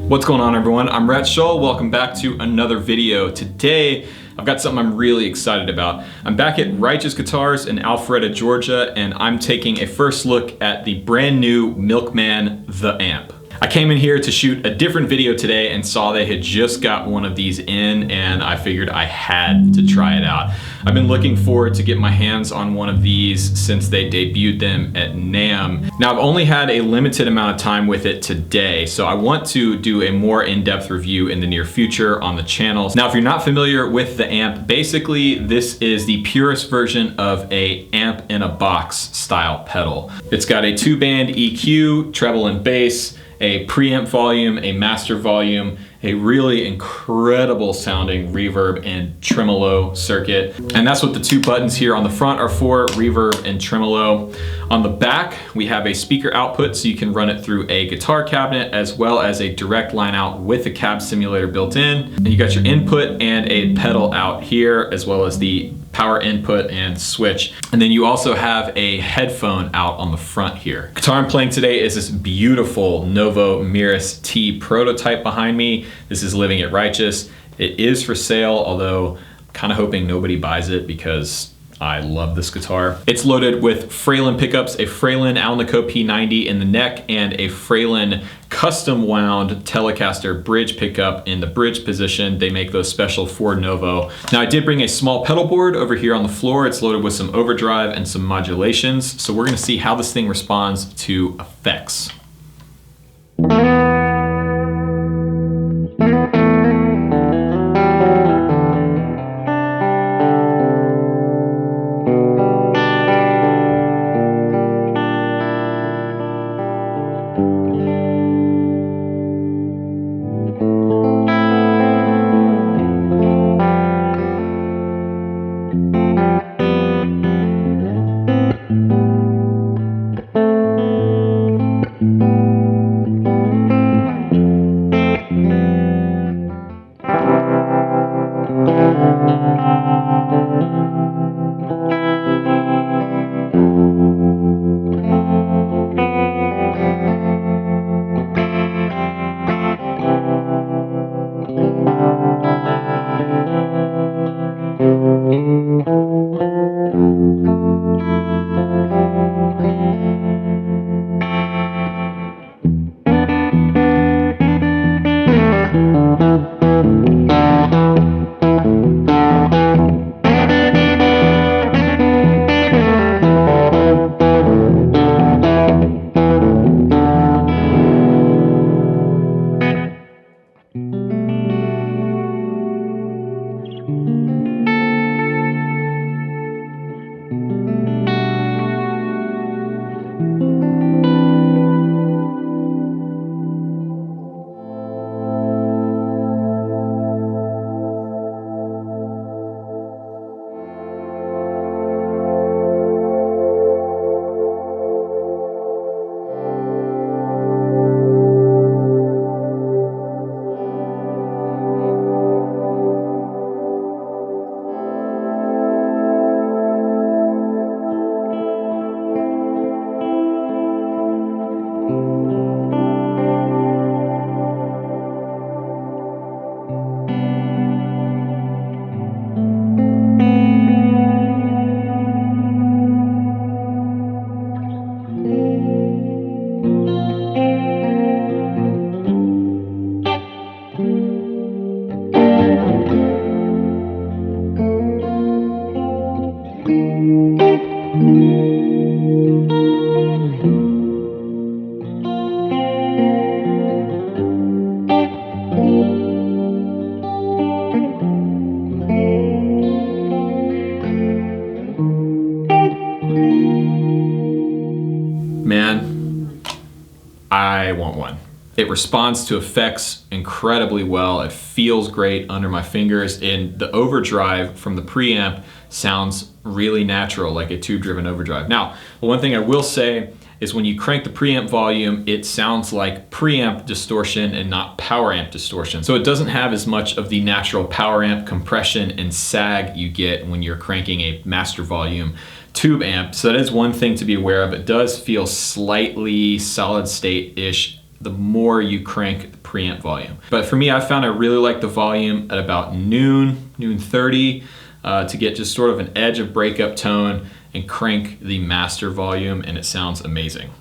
What's going on, everyone? I'm Rhett Shull. Welcome back to another video. Today, I've got something I'm really excited about. I'm back at Righteous Guitars in Alpharetta, Georgia, and I'm taking a first look at the brand new Milkman, the amp. I came in here to shoot a different video today and saw they had just got one of these in, and I figured I had to try it out. I've been looking forward to get my hands on one of these since they debuted them at NAMM. Now, I've only had a limited amount of time with it today, so I want to do a more in-depth review in the near future on the channel. Now, if you're not familiar with the amp, basically this is the purest version of a amp in a box style pedal. It's got a 2-band EQ, treble and bass, a preamp volume, a master volume, a really incredible sounding reverb and tremolo circuit. And that's what the two buttons here on the front are for, reverb and tremolo. On the back, we have a speaker output so you can run it through a guitar cabinet as well as a direct line out with a cab simulator built in. And you got your input and a pedal out here as well as the power input and switch. And then you also have a headphone out on the front here. Guitar I'm playing today is this beautiful Novo Miras T prototype behind me. This is living at Righteous. It is for sale, although I'm kind of hoping nobody buys it because I love this guitar. It's loaded with Fralin pickups, a Fralin Alnico P90 in the neck, and a Fralin custom wound Telecaster bridge pickup in the bridge position. They make those special for Novo. Now, I did bring a small pedal board over here on the floor. It's loaded with some overdrive and some modulations. So we're gonna see how this thing responds to effects. Man, I want one. It responds to effects incredibly well. It feels great under my fingers, and the overdrive from the preamp sounds really natural, like a tube-driven overdrive. Now, one thing I will say is when you crank the preamp volume, it sounds like preamp distortion and not power amp distortion. So it doesn't have as much of the natural power amp compression and sag you get when you're cranking a master volume tube amp. So that is one thing to be aware of. It does feel slightly solid state-ish the more you crank the preamp volume. But for me, I found I really like the volume at about noon 30 to get just sort of an edge of breakup tone and crank the master volume, and it sounds amazing.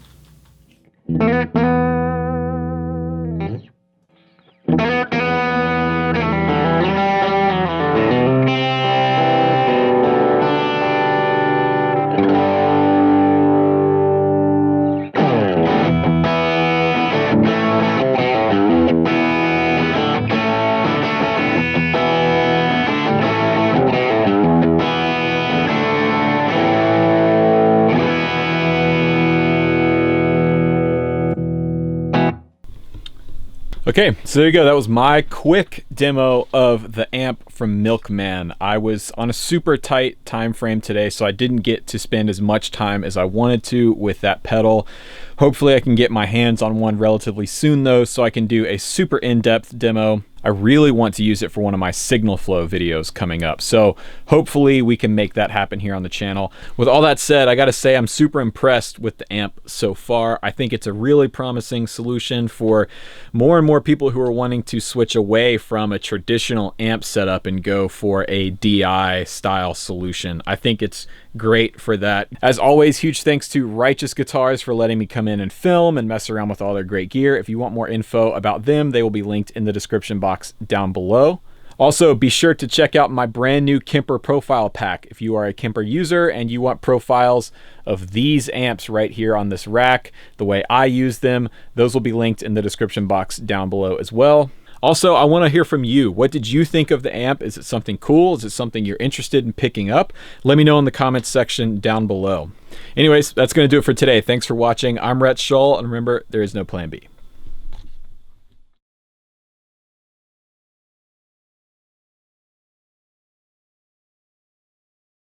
Okay, so there you go. That was my quick demo of the amp from Milkman. I was on a super tight time frame today, so I didn't get to spend as much time as I wanted to with that pedal. Hopefully I can get my hands on one relatively soon though, so I can do a super in-depth demo. I really want to use it for one of my signal flow videos coming up, so hopefully we can make that happen here on the channel. With all that said, I gotta say I'm super impressed with the amp so far. I think it's a really promising solution for more and more people who are wanting to switch away from a traditional amp setup and go for a DI style solution. I think it's great for that. As always, huge thanks to Righteous Guitars for letting me come in and film and mess around with all their great gear. If you want more info about them, they will be linked in the description box down below. Also, be sure to check out my brand new Kemper profile pack. If you are a Kemper user and you want profiles of these amps right here on this rack, the way I use them, those will be linked in the description box down below as well. Also, I want to hear from you. What did you think of the amp? Is it something cool? Is it something you're interested in picking up? Let me know in the comments section down below. Anyways, that's going to do it for today. Thanks for watching. I'm Rhett Shull, and remember, there is no plan B.